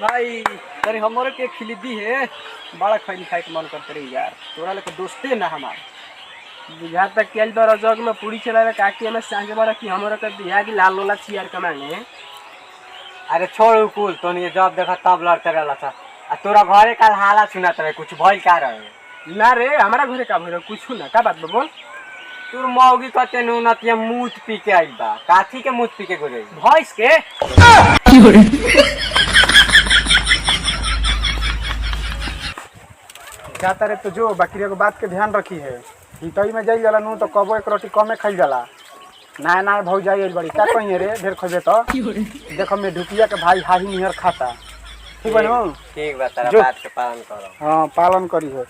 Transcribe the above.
भाई तेरे हमारे के खिली दी है बड़ा खैनी खाए के मन करते रही यार तोरा लेके दोस्ते ना हमार बिहार तक केल बार जग में पूरी चलावे काकी में सांझे बार कि हमरा के बिहार की लाल लोला चियर कमाने। अरे छोड़ कुल तो नहीं जब देखा तब लड़ते रहला था आ तोरा घरे काल हाला सुनात रहे कुछ भइल का रहे ना रे हमारा घरे का भइल कुछ ना का बात बा बोल। तोर मौगी कहते नु नतिया मूत पी के आइल बा काठी के मूत पी के गोरे भॉइस के जाता रे तो जो बाकी एगो बात के ध्यान रखी है हितई में जाई जाला नु तो कबो एक रोटी कमे खाई जाला ना ना भौ जाई बड़ी का कहिए रे ढेर खबे तो देखो मैं ढुकिया के भाई हाही निहर खाता ठीक बनो ठीक बा तारा जो। बात के पालन करो हां पालन करी हो।